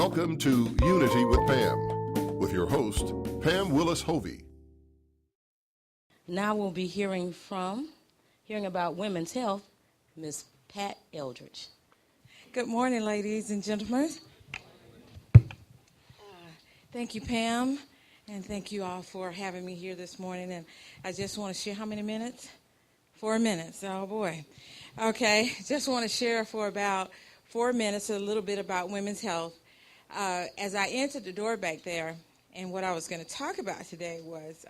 Welcome to Unity with Pam, with your host, Pam Willis-Hovey. Now we'll be hearing about women's health, Ms. Pat Eldridge. Good morning, ladies and gentlemen. Thank you, Pam, and thank you all for having me here this morning. And I just want to share how many minutes? 4 minutes. Oh, boy. Okay, just want to share for about 4 minutes a little bit about women's health. As I entered the door back there, and what I was going to talk about today was,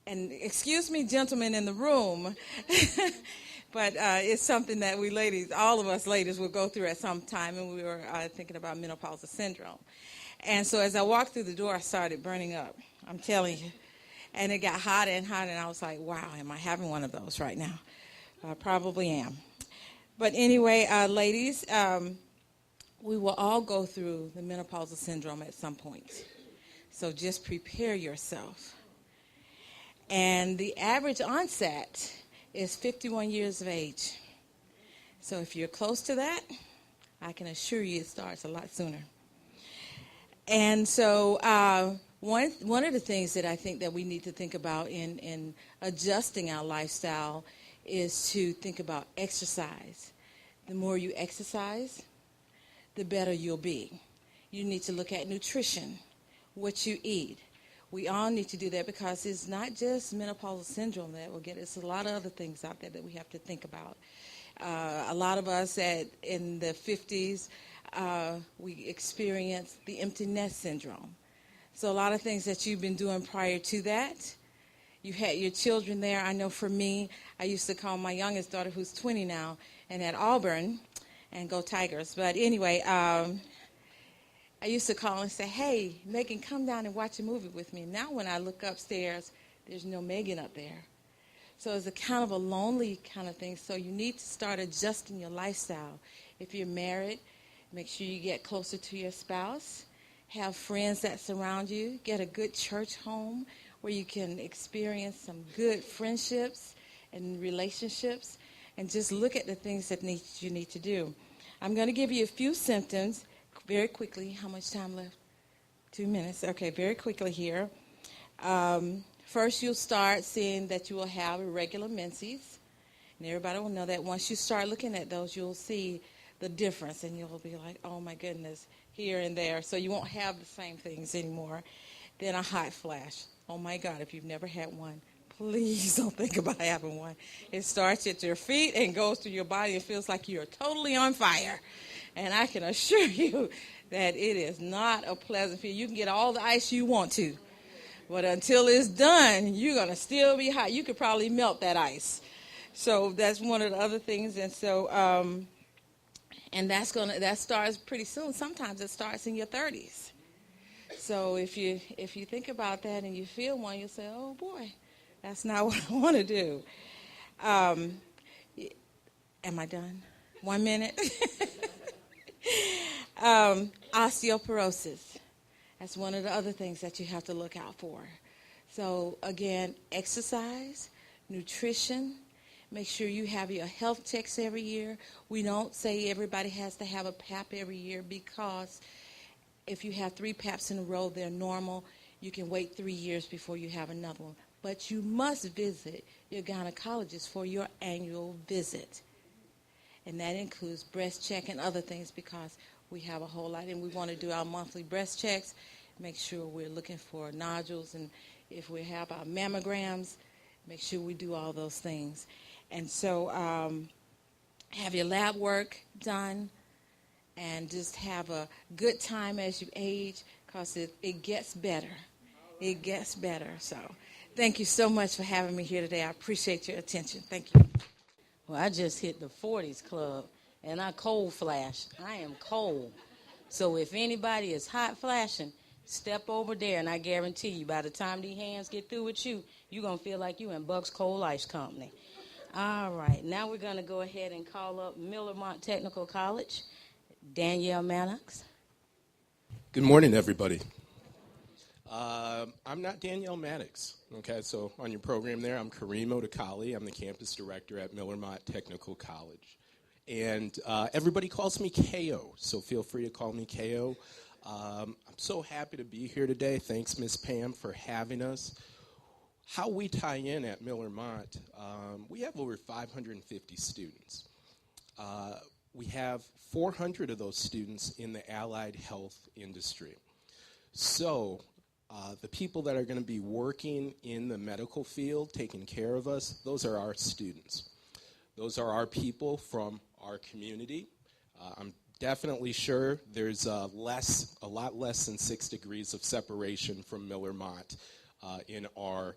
and excuse me, gentlemen in the room, but it's something that we ladies, all of us ladies, will go through at some time, and we were thinking about menopausal syndrome. And so as I walked through the door, I started burning up, I'm telling you. And it got hotter and hotter, and I was like, wow, am I having one of those right now? I probably am. But anyway, ladies, we will all go through the menopausal syndrome at some point. So just prepare yourself. And the average onset is 51 years of age. So if you're close to that, I can assure you it starts a lot sooner. And so one of the things that I think that we need to think about in adjusting our lifestyle is to think about exercise. The more you exercise, the better you'll be. You need to look at nutrition, what you eat. We all need to do that because it's not just menopausal syndrome that will get us. There's a lot of other things out there that we have to think about. A lot of us in the 50s, we experience the empty nest syndrome. So a lot of things that you've been doing prior to that, you had your children there. I know for me, I used to call my youngest daughter, who's 20 now, and at Auburn, and go Tigers. But anyway, I used to call and say, hey, Megan, come down and watch a movie with me. Now when I look upstairs, there's no Megan up there. So it's a kind of a lonely kind of thing. So you need to start adjusting your lifestyle. If you're married, make sure you get closer to your spouse. Have friends that surround you. Get a good church home where you can experience some good friendships and relationships. And just look at the things that you need to do. I'm going to give you a few symptoms very quickly. How much time left? 2 minutes. Okay, very quickly here. First, you'll start seeing that you will have irregular menses. And everybody will know that once you start looking at those, you'll see the difference. And you'll be like, oh, my goodness, here and there. So you won't have the same things anymore. Then a hot flash. Oh, my God, if you've never had one, please don't think about having one. It starts at your feet and goes through your body. It feels like you're totally on fire. And I can assure you that it is not a pleasant feeling. You can get all the ice you want to. But until it's done, you're going to still be hot. You could probably melt that ice. So that's one of the other things. And so, and that starts pretty soon. Sometimes it starts in your 30s. So if you think about that and you feel one, you'll say, oh, boy. That's not what I want to do. Am I done? 1 minute? Osteoporosis. That's one of the other things that you have to look out for. So, again, exercise, nutrition. Make sure you have your health checks every year. We don't say everybody has to have a PAP every year because if you have 3 PAPs in a row, they're normal. You can wait 3 years before you have another one. But you must visit your gynecologist for your annual visit. And that includes breast check and other things because we have a whole lot. And we want to do our monthly breast checks, make sure we're looking for nodules. And if we have our mammograms, make sure we do all those things. And so have your lab work done and just have a good time as you age because it gets better. It gets better. So thank you so much for having me here today. I appreciate your attention. Thank you. Well, I just hit the 40s club, and I cold flash. I am cold. So if anybody is hot flashing, step over there, and I guarantee you, by the time these hands get through with you, you're going to feel like you in Buck's Cold Ice Company. All right, now we're going to go ahead and call up Millermont Technical College, Danielle Mannix. Good morning, everybody. I'm not Danielle Maddox, okay? So on your program there, I'm Kareem Odekali. I'm the campus director at Millermont Technical College. And everybody calls me KO, so feel free to call me KO. I'm so happy to be here today. Thanks, Miss Pam, for having us. How we tie in at Miller Mott, we have over 550 students. We have 400 of those students in the allied health industry. So the people that are going to be working in the medical field, taking care of us, those are our students. Those are our people from our community. I'm definitely sure there's a lot less than 6 degrees of separation from Miller Mott in our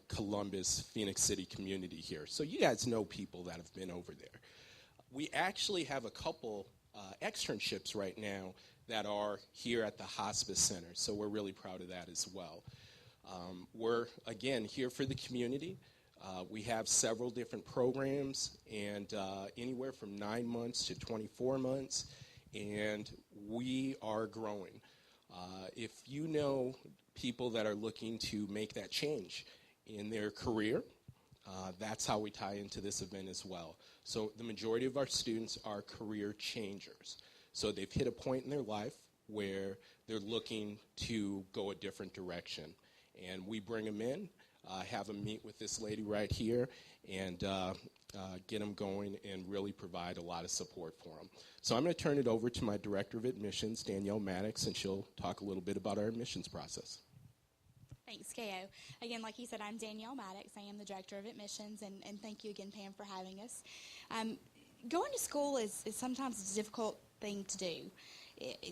Columbus, Phoenix City community here. So you guys know people that have been over there. We actually have a couple externships right now that are here at the Hospice Center, so we're really proud of that as well. We're, again, here for the community. We have several different programs, and anywhere from 9 months to 24 months, and we are growing. If you know people that are looking to make that change in their career, that's how we tie into this event as well. So the majority of our students are career changers. So they've hit a point in their life where they're looking to go a different direction. And we bring them in, have them meet with this lady right here, and get them going and really provide a lot of support for them. So I'm going to turn it over to my Director of Admissions, Danielle Maddox, and she'll talk a little bit about our admissions process. Thanks, KO. Again, like you said, I'm Danielle Maddox. I am the Director of Admissions, and thank you again, Pam, for having us. Going to school is sometimes a difficult thing to do,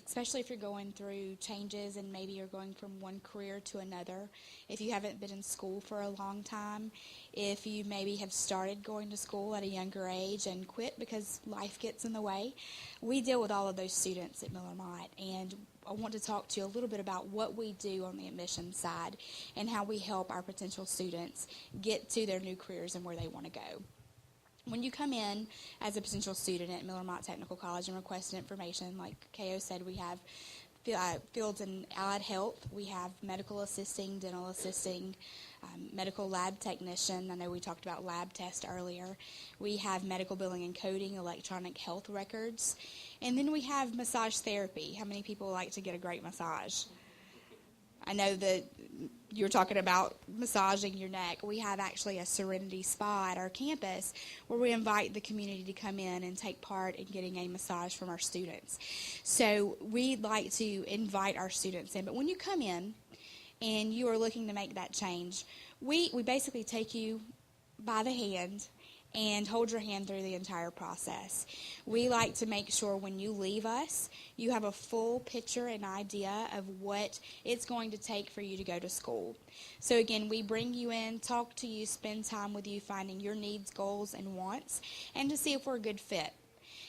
especially if you're going through changes and maybe you're going from one career to another. If you haven't been in school for a long time, if you maybe have started going to school at a younger age and quit because life gets in the way, we deal with all of those students at Miller Mott, and I want to talk to you a little bit about what we do on the admissions side and how we help our potential students get to their new careers and where they want to go. When you come in as a potential student at Miller Mott Technical College and request information, like KO said, we have fields in allied health, we have medical assisting, dental assisting, medical lab technician. I know we talked about lab test earlier. We have medical billing and coding, electronic health records, and then we have massage therapy. How many people like to get a great massage? I know that you're talking about massaging your neck. We have actually a Serenity Spa at our campus where we invite the community to come in and take part in getting a massage from our students. So we'd like to invite our students in. But when you come in and you are looking to make that change, we basically take you by the hand and hold your hand through the entire process. We like to make sure when you leave us, you have a full picture and idea of what it's going to take for you to go to school. So again, we bring you in, talk to you, spend time with you, finding your needs, goals, and wants, and to see if we're a good fit.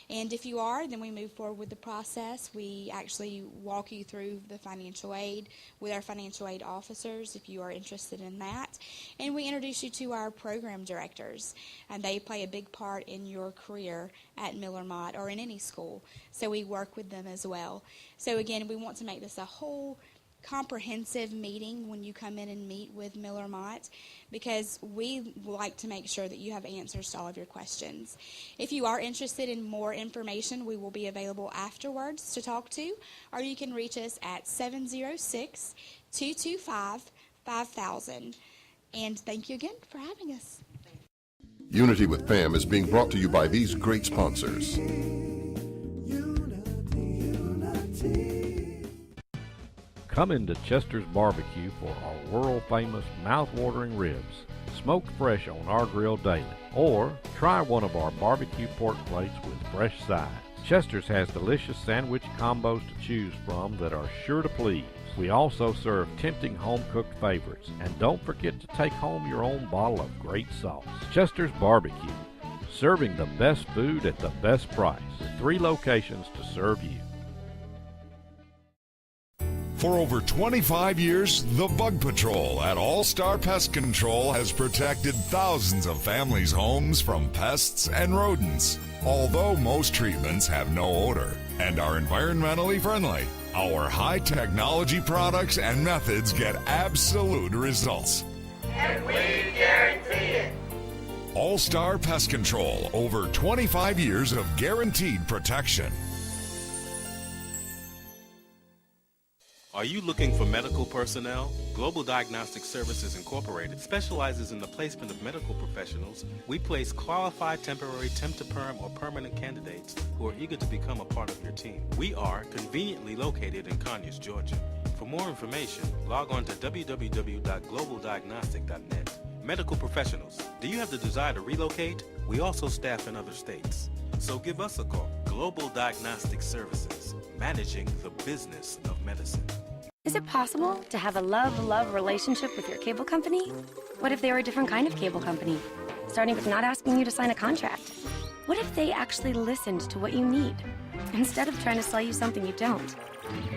And if you are, then we move forward with the process. We actually walk you through the financial aid with our financial aid officers if you are interested in that. And we introduce you to our program directors, and they play a big part in your career at Miller Mott or in any school. So we work with them as well. So again, we want to make this a whole comprehensive meeting when you come in and meet with Miller Mott, because we like to make sure that you have answers to all of your questions. If you are interested in more information, we will be available afterwards to talk to, or you can reach us at 706-225-5000. And thank you again for having us. Unity with Pam is being brought to you by these great sponsors. Come into Chester's Barbecue for our world-famous mouth-watering ribs, smoked fresh on our grill daily. Or try one of our barbecue pork plates with fresh sides. Chester's has delicious sandwich combos to choose from that are sure to please. We also serve tempting home-cooked favorites. And don't forget to take home your own bottle of great sauce. Chester's Barbecue, serving the best food at the best price, with 3 locations to serve you. For over 25 years, the Bug Patrol at All Star Pest Control has protected thousands of families' homes from pests and rodents. Although most treatments have no odor and are environmentally friendly, our high-technology products and methods get absolute results. And we guarantee it. All-Star Pest Control, over 25 years of guaranteed protection. Are you looking for medical personnel? Global Diagnostic Services Incorporated specializes in the placement of medical professionals. We place qualified temporary temp to perm or permanent candidates who are eager to become a part of your team. We are conveniently located in Conyers, Georgia. For more information, log on to www.globaldiagnostic.net. Medical professionals, do you have the desire to relocate? We also staff in other states. So give us a call. Global Diagnostic Services, managing the business of medicine. Is it possible to have a love-love relationship with your cable company? What if they were a different kind of cable company, starting with not asking you to sign a contract? What if they actually listened to what you need, instead of trying to sell you something you don't?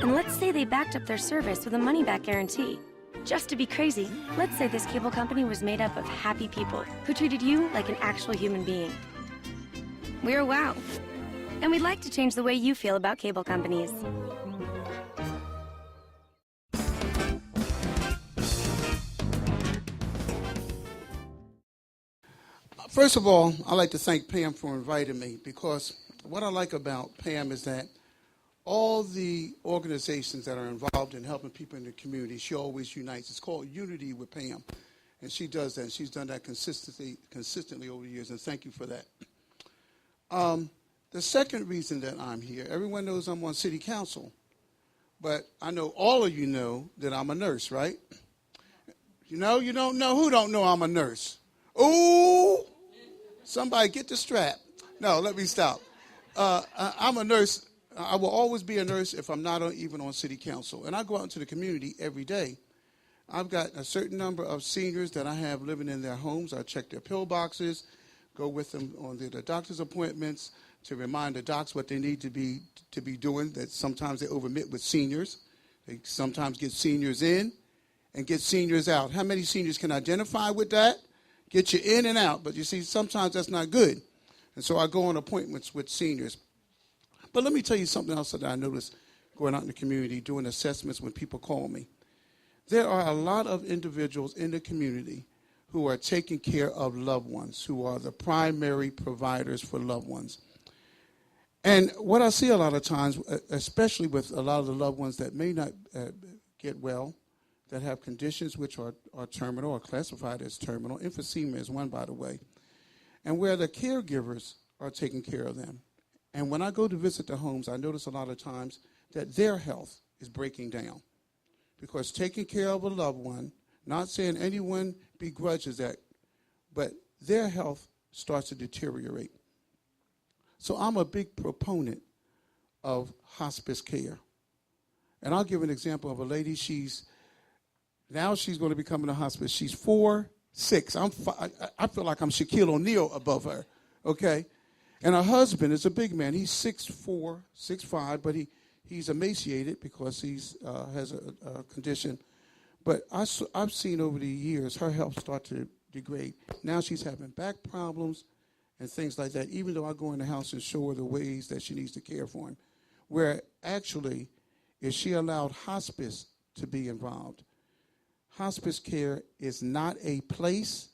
And let's say they backed up their service with a money-back guarantee. Just to be crazy, let's say this cable company was made up of happy people who treated you like an actual human being. We're WOW, and we'd like to change the way you feel about cable companies. First of all, I'd like to thank Pam for inviting me, because what I like about Pam is that all the organizations that are involved in helping people in the community, she always unites. It's called Unity with Pam, and she does that. And she's done that consistently over the years, and thank you for that. The second reason that I'm here, everyone knows I'm on city council, but I know all of you know that I'm a nurse, right? You know, you don't know? Who don't know I'm a nurse? Ooh! Somebody get the strap. No, let me stop. I'm a nurse. I will always be a nurse if I'm not even on city council. And I go out into the community every day. I've got a certain number of seniors that I have living in their homes. I check their pill boxes, go with them on their doctor's appointments to remind the docs what they need to be doing, that sometimes they overmit with seniors. They sometimes get seniors in and get seniors out. How many seniors can identify with that? Get you in and out. But you see, sometimes that's not good. And so I go on appointments with seniors. But let me tell you something else that I noticed going out in the community, doing assessments when people call me. There are a lot of individuals in the community who are taking care of loved ones, who are the primary providers for loved ones. And what I see a lot of times, especially with a lot of the loved ones that may not get well, that have conditions which are terminal or classified as terminal. Emphysema is one, by the way. And where the caregivers are taking care of them. And when I go to visit the homes, I notice a lot of times that their health is breaking down. Because taking care of a loved one, not saying anyone begrudges that, but their health starts to deteriorate. So I'm a big proponent of hospice care. And I'll give an example of a lady. Now she's going to be coming to hospice. She's 4'6". I feel like I'm Shaquille O'Neal above her, okay? And her husband is a big man. He's 6'4", 6'5", but he's emaciated because he has a condition. But I've seen over the years her health start to degrade. Now she's having back problems and things like that, even though I go in the house and show her the ways that she needs to care for him. Where actually, if she allowed hospice to be involved, hospice care is not a place.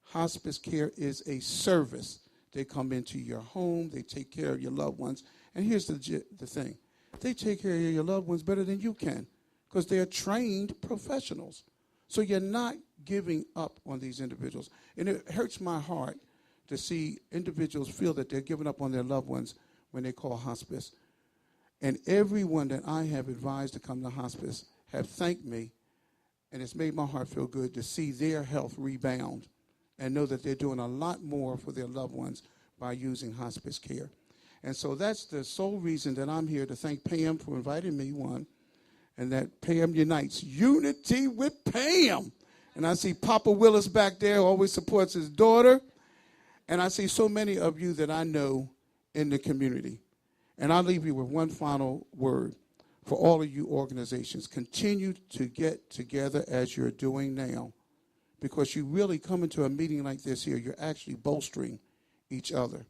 Hospice care is a service. They come into your home. They take care of your loved ones. And here's the thing. They take care of your loved ones better than you can because they're trained professionals. So you're not giving up on these individuals. And it hurts my heart to see individuals feel that they're giving up on their loved ones when they call hospice. And everyone that I have advised to come to hospice have thanked me. And it's made my heart feel good to see their health rebound and know that they're doing a lot more for their loved ones by using hospice care. And so that's the sole reason that I'm here, to thank Pam for inviting me, one, and that Pam unites. Unity with Pam. And I see Papa Willis back there, always supports his daughter. And I see so many of you that I know in the community. And I'll leave you with one final word. For all of you organizations, continue to get together as you're doing now, because you really come into a meeting like this here, you're actually bolstering each other.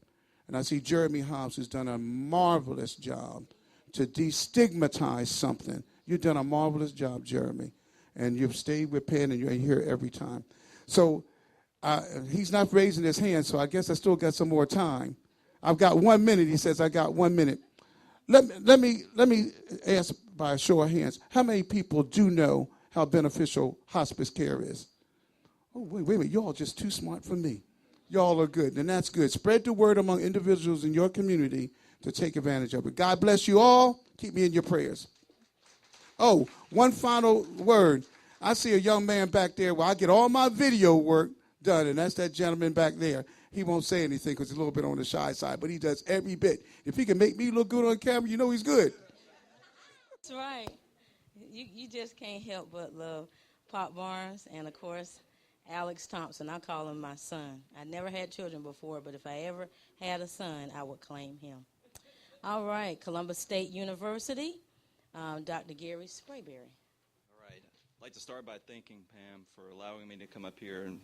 And I see Jeremy Hobbs has done a marvelous job to destigmatize something. You've done a marvelous job, Jeremy, and you've stayed with Penn and you're here every time. So He's not raising his hand, so I guess I still got some more time. I've got 1 minute. He says I got 1 minute. Let me ask by a show of hands, how many people do know how beneficial hospice care is? Oh, wait a minute. Y'all just too smart for me. Y'all are good, and that's good. Spread the word among individuals in your community to take advantage of it. God bless you all. Keep me in your prayers. Oh, one final word. I see a young man back there where I get all my video work done, and that's that gentleman back there. He won't say anything because he's a little bit on the shy side, but he does every bit. If he can make me look good on camera, you know he's good. That's right. You just can't help but love Pop Barnes and, of course, Alex Thompson. I call him my son. I never had children before, but if I ever had a son, I would claim him. All right, Columbus State University, Dr. Gary Sprayberry. All right. I'd like to start by thanking Pam for allowing me to come up here and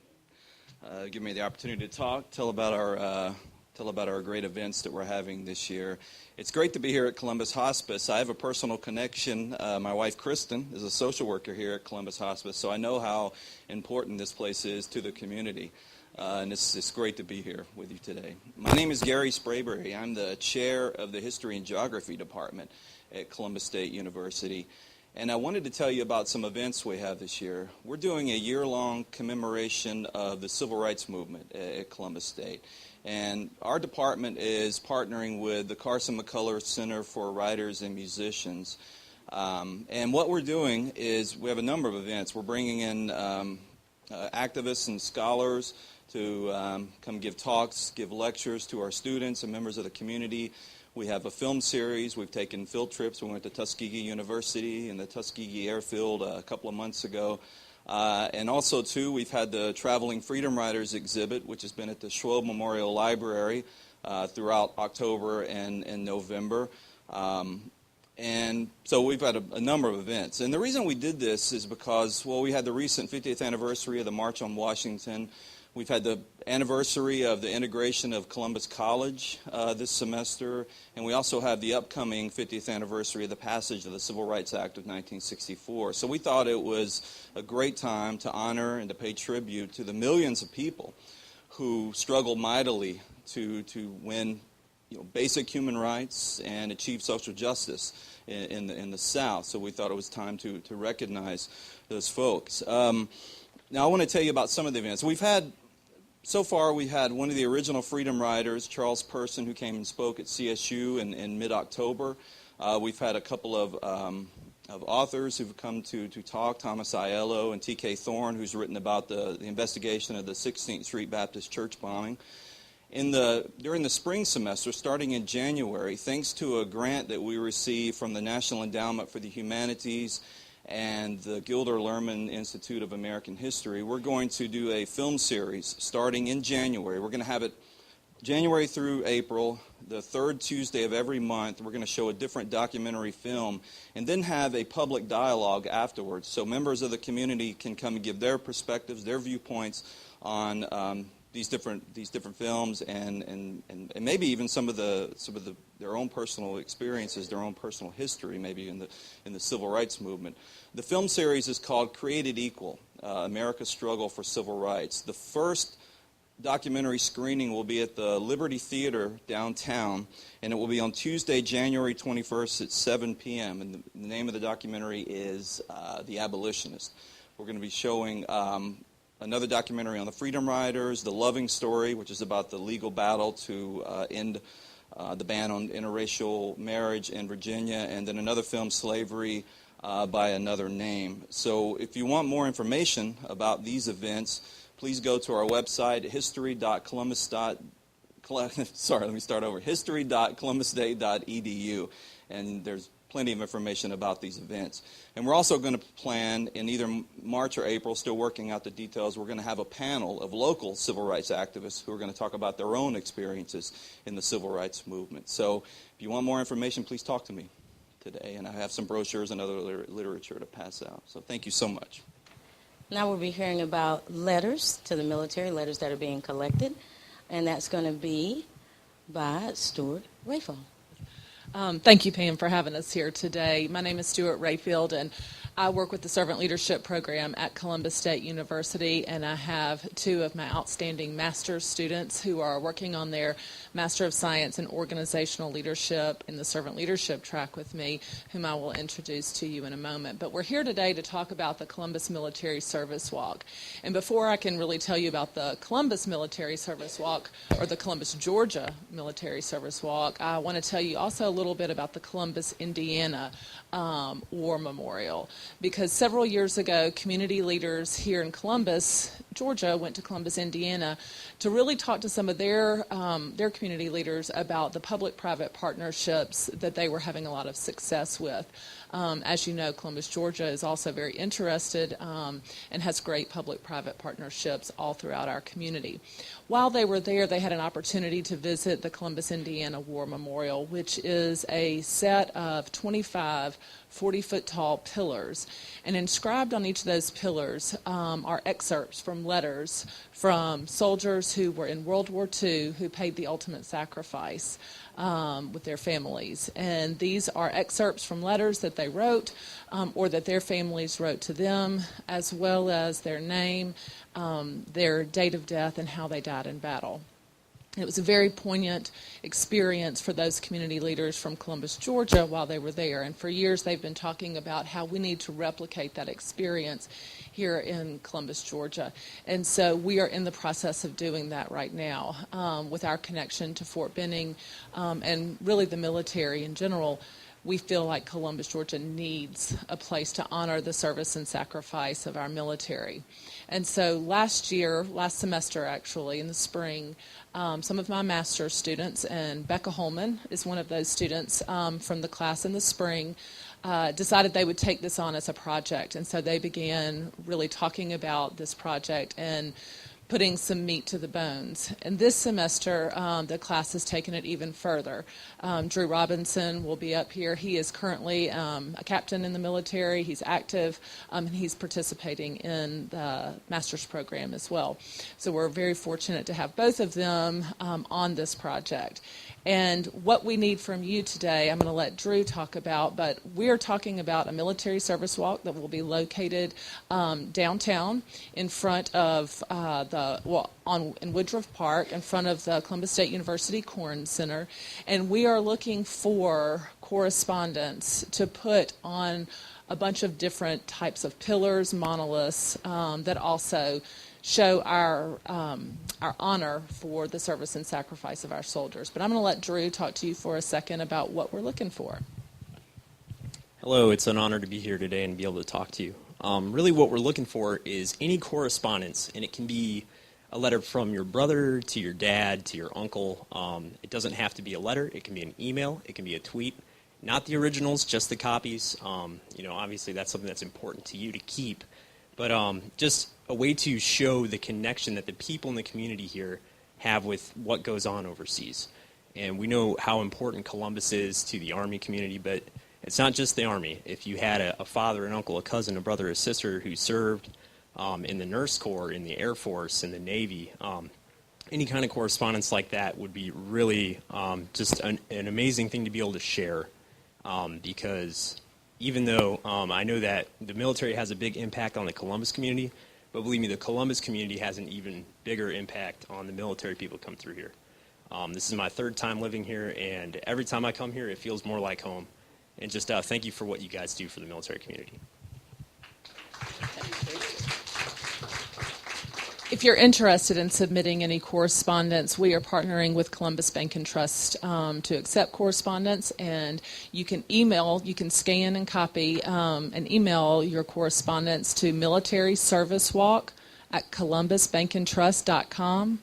give me the opportunity to talk, tell about our great events that we're having this year. It's great to be here at Columbus Hospice. I have a personal connection. My wife, Kristen, is a social worker here at Columbus Hospice, so I know how important this place is to the community. And it's great to be here with you today. My name is Gary Sprayberry. I'm the chair of the History and Geography Department at Columbus State University. And I wanted to tell you about some events we have this year. We're doing a year-long commemoration of the Civil Rights Movement at Columbus State. And our department is partnering with the Carson McCullers Center for Writers and Musicians. And what we're doing is we have a number of events. We're bringing in activists and scholars to come give talks, give lectures to our students and members of the community. We have a film series. We've taken field trips. We went to Tuskegee University and the Tuskegee Airfield a couple of months ago. And also, too, we've had the Traveling Freedom Riders exhibit, which has been at the Schwab Memorial Library throughout October and November. And so we've had a number of events. And the reason we did this is because, well, we had the recent 50th anniversary of the March on Washington. We've had the anniversary of the integration of Columbus College this semester, and we also have the upcoming 50th anniversary of the passage of the Civil Rights Act of 1964. So we thought it was a great time to honor and to pay tribute to the millions of people who struggled mightily to win basic human rights and achieve social justice in the South. So we thought it was time to recognize those folks. Now I want to tell you about some of the events. So far, we had one of the original Freedom Riders, Charles Person, who came and spoke at CSU in mid-October. We've had a couple of authors who've come to talk, Thomas Aiello and T.K. Thorne, who's written about the investigation of the 16th Street Baptist Church bombing. During the spring semester, starting in January, thanks to a grant that we received from the National Endowment for the Humanities and the Gilder Lehrman Institute of American History, we're going to do a film series starting in January. We're going to have it January through April, the third Tuesday of every month. We're going to show a different documentary film and then have a public dialogue afterwards. So members of the community can come and give their perspectives, their viewpoints on these different films and maybe even some of their own personal experiences, their own personal history, maybe in the civil rights movement. The film series is called Created Equal: America's Struggle for Civil Rights. The first documentary screening will be at the Liberty Theater downtown, and it will be on Tuesday, January 21st at 7 p.m. And the name of the documentary is The Abolitionist. We're going to be showing another documentary on the Freedom Riders, The Loving Story, which is about the legal battle to end the ban on interracial marriage in Virginia, and then another film, Slavery by Another Name. So if you want more information about these events, please go to our website, history.columbusday.edu, and there's plenty of information about these events. And we're also going to plan in either March or April, still working out the details, we're going to have a panel of local civil rights activists who are going to talk about their own experiences in the civil rights movement. So if you want more information, please talk to me today. And I have some brochures and other literature to pass out. So thank you so much. Now we'll be hearing about letters to the military, letters that are being collected. And that's going to be by Stuart Rayfield. Thank you, Pam, for having us here today. My name is Stuart Rayfield, and I work with the Servant Leadership Program at Columbus State University, and I have two of my outstanding master's students who are working on their Master of Science in Organizational Leadership in the Servant Leadership track with me, whom I will introduce to you in a moment. But we're here today to talk about the Columbus Military Service Walk. And before I can really tell you about the Columbus Military Service Walk, or the Columbus, Georgia Military Service Walk, I want to tell you also a little bit about the Columbus, Indiana War Memorial. Because several years ago, community leaders here in Columbus, Georgia, went to Columbus, Indiana, to really talk to some of their community leaders about the public-private partnerships that they were having a lot of success with. As you know, Columbus, Georgia is also very interested and has great public-private partnerships all throughout our community. While they were there, they had an opportunity to visit the Columbus, Indiana War Memorial, which is a set of 25 40-foot-tall pillars. And inscribed on each of those pillars are excerpts from letters from soldiers who were in World War II who paid the ultimate sacrifice with their families. And these are excerpts from letters that they wrote or that their families wrote to them, as well as their name, their date of death, and how they died in battle. It was a very poignant experience for those community leaders from Columbus, Georgia, while they were there. And for years they've been talking about how we need to replicate that experience here in Columbus, Georgia. And so we are in the process of doing that right now with our connection to Fort Benning and really the military in general. We feel like Columbus, Georgia needs a place to honor the service and sacrifice of our military. And so last semester actually, in the spring, some of my master's students, and Becca Holman is one of those students from the class in the spring, decided they would take this on as a project. And so they began really talking about this project and putting some meat to the bones. And this semester, the class has taken it even further. Drew Robinson will be up here. He is currently a captain in the military. He's active, and he's participating in the master's program as well. So we're very fortunate to have both of them on this project. And what we need from you today, I'm going to let Drew talk about, but we're talking about a military service walk that will be located downtown in front of in Woodruff Park, in front of the Columbus State University Corn Center. And we are looking for correspondents to put on a bunch of different types of pillars, monoliths, that also show our honor for the service and sacrifice of our soldiers. But I'm going to let Drew talk to you for a second about what we're looking for. Hello, it's an honor to be here today and be able to talk to you. Really what we're looking for is any correspondence, and it can be a letter from your brother to your dad to your uncle. It doesn't have to be a letter. It can be an email. It can be a tweet. Not the originals, just the copies. Obviously that's something that's important to you to keep. But just a way to show the connection that the people in the community here have with what goes on overseas. And we know how important Columbus is to the Army community, but it's not just the Army. If you had a father, an uncle, a cousin, a brother, a sister who served in the Nurse Corps, in the Air Force, in the Navy, any kind of correspondence like that would be really just an amazing thing to be able to share because even though I know that the military has a big impact on the Columbus community, but believe me, the Columbus community has an even bigger impact on the military people who come through here. This is my third time living here, and every time I come here, it feels more like home. And just thank you for what you guys do for the military community. If you're interested in submitting any correspondence, we are partnering with Columbus Bank and Trust to accept correspondence, and you can scan and copy and email your correspondence to militaryservicewalk@columbusbankandtrust.com.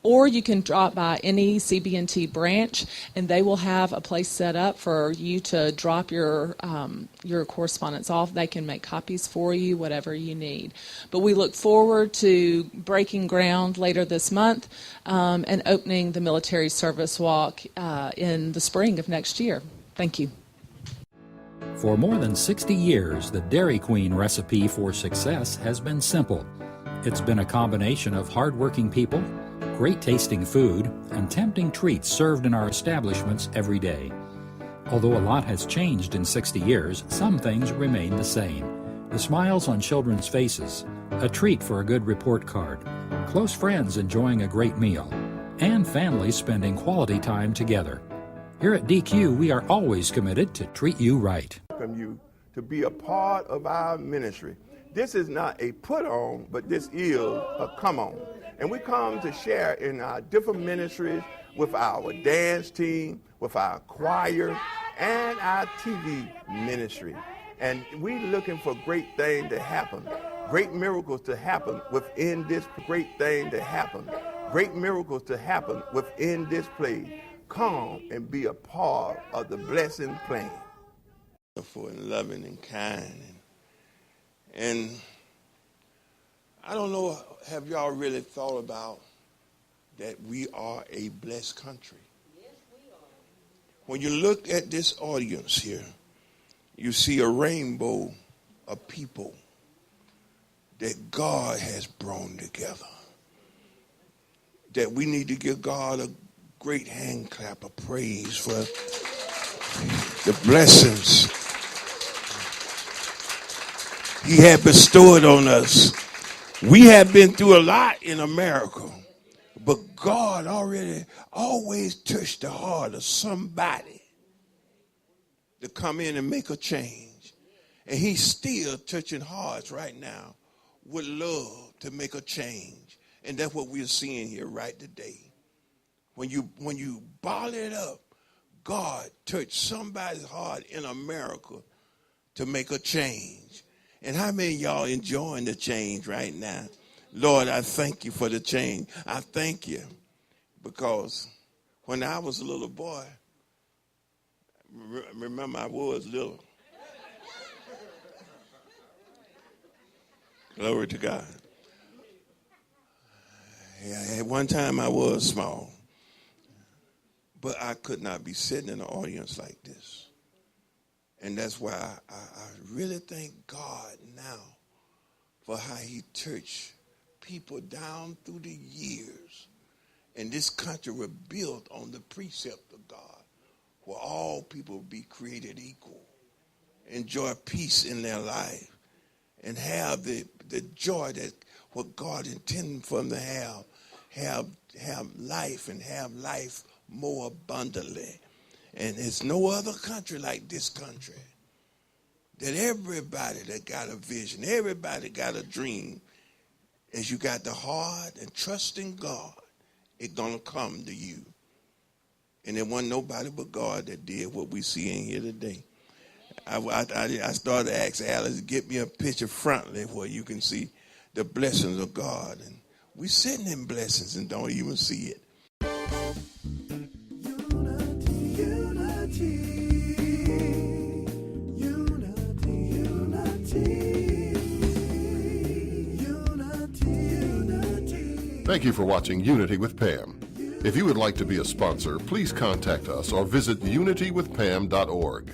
Or you can drop by any CB&T branch, and they will have a place set up for you to drop your correspondence off. They can make copies for you, whatever you need. But we look forward to breaking ground later this month and opening the Military Service Walk in the spring of next year. Thank you. For more than 60 years, the Dairy Queen recipe for success has been simple. It's been a combination of hardworking people, great tasting food, and tempting treats served in our establishments every day. Although a lot has changed in 60 years, some things remain the same. The smiles on children's faces, a treat for a good report card, close friends enjoying a great meal, and families spending quality time together. Here at DQ, we are always committed to treat you right. Welcome you to be a part of our ministry. This is not a put on, but this is a come on. And we come to share in our different ministries with our dance team, with our choir, and our TV ministry. And we looking for great things to happen, great miracles to happen within this great thing to happen, great miracles to happen within this place. Come and be a part of the blessing plan. For and loving and kind. And I don't know, have y'all really thought about that we are a blessed country? Yes, we are. When you look at this audience here, you see a rainbow of people that God has brought together. That we need to give God a great hand clap of praise for the blessings He had bestowed on us. We have been through a lot in America, but God always touched the heart of somebody to come in and make a change. And He's still touching hearts right now with love to make a change. And that's what we're seeing here right today. When you bottle it up, God touched somebody's heart in America to make a change. And how many of y'all enjoying the change right now? Lord, I thank you for the change. I thank you because when I was a little boy, remember I was little. Glory to God. Yeah, at one time I was small, but I could not be sitting in an audience like this. And that's why I really thank God now for how He touched people down through the years. And this country was built on the precept of God, where all people be created equal, enjoy peace in their life, and have the joy that what God intended for them to have life and have life more abundantly. And there's no other country like this country. That everybody that got a vision, everybody got a dream, as you got the heart and trust in God, it's going to come to you. And there wasn't nobody but God that did what we see in here today. I started to ask Alice, get me a picture frontly where you can see the blessings of God. And we sitting in blessings and don't even see it. Thank you for watching Unity with Pam. If you would like to be a sponsor, please contact us or visit unitywithpam.org.